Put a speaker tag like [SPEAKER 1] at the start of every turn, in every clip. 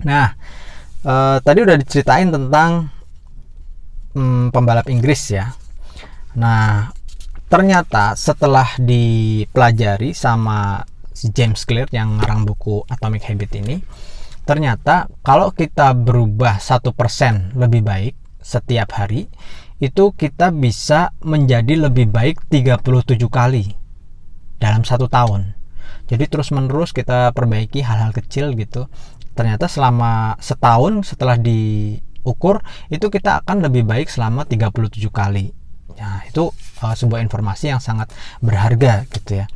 [SPEAKER 1] Nah, tadi udah diceritain tentang pembalap Inggris ya. Nah, ternyata setelah dipelajari sama si James Clear yang ngarang buku Atomic Habit ini, ternyata kalau kita berubah 1% lebih baik setiap hari, itu kita bisa menjadi lebih baik 37 kali dalam 1 tahun. Jadi terus menerus kita perbaiki hal-hal kecil gitu. Ternyata selama setahun setelah diukur, itu kita akan lebih baik selama 37 kali. Nah, itu sebuah informasi yang sangat berharga gitu ya.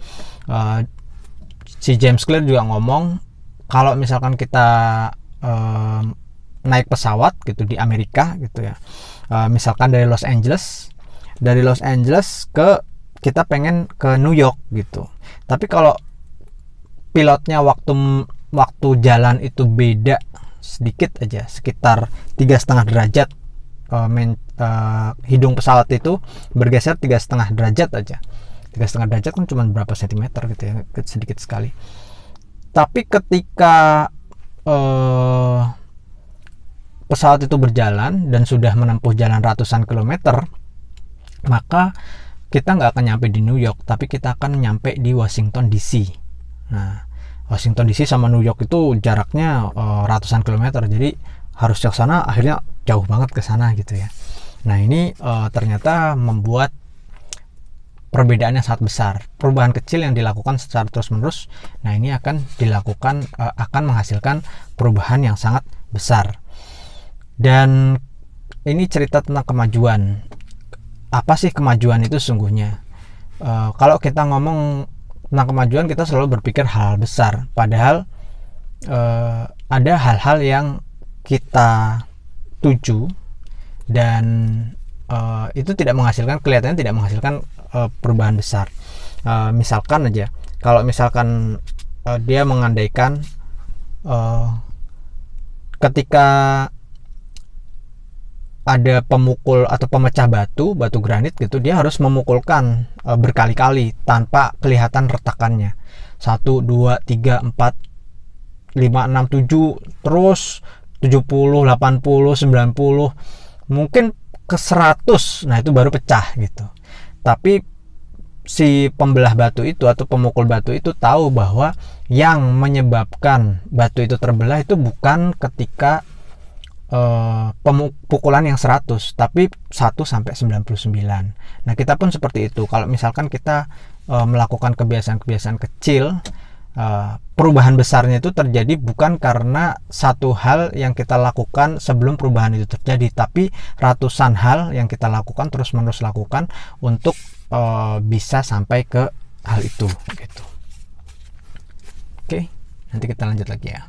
[SPEAKER 1] Si James Clear juga ngomong, kalau misalkan kita naik pesawat gitu di Amerika gitu ya, misalkan dari Los Angeles ke kita pengen ke New York gitu, tapi kalau pilotnya waktu jalan itu beda sedikit aja, sekitar 3,5 derajat, hidung pesawat itu bergeser 3,5 derajat aja. 3,5 derajat kan cuma berapa sentimeter gitu ya, sedikit sekali. Tapi ketika pesawat itu berjalan dan sudah menempuh jalan ratusan kilometer, maka kita nggak akan nyampe di New York, tapi kita akan nyampe di Washington DC. Nah, Washington DC sama New York itu jaraknya ratusan kilometer, jadi harus ke sana, akhirnya jauh banget ke sana gitu ya. Nah, ini ternyata membuat perbedaan yang sangat besar. Perubahan kecil yang dilakukan secara terus-menerus, nah ini akan menghasilkan perubahan yang sangat besar. Dan ini cerita tentang kemajuan. Apa sih kemajuan itu sesungguhnya? Kalau kita ngomong tentang kemajuan, kita selalu berpikir hal besar. Padahal ada hal-hal yang kita tuju dan itu kelihatannya tidak menghasilkan perubahan besar. Misalkan aja, kalau misalkan dia mengandaikan ketika ada pemukul atau pemecah batu granit gitu, dia harus memukulkan berkali-kali tanpa kelihatan retakannya. 1, 2, 3, 4, 5, 6, 7, terus 70, 80, 90, mungkin ke 100. Nah, itu baru pecah gitu. Tapi si pembelah batu itu atau pemukul batu itu tahu bahwa yang menyebabkan batu itu terbelah itu bukan ketika pukulan yang 100, tapi 1 sampai 99. Nah, kita pun seperti itu. Kalau misalkan kita melakukan kebiasaan-kebiasaan kecil, perubahan besarnya itu terjadi bukan karena satu hal yang kita lakukan sebelum perubahan itu terjadi, tapi ratusan hal yang kita lakukan, terus-menerus lakukan untuk bisa sampai ke hal itu gitu. Oke, nanti kita lanjut lagi ya.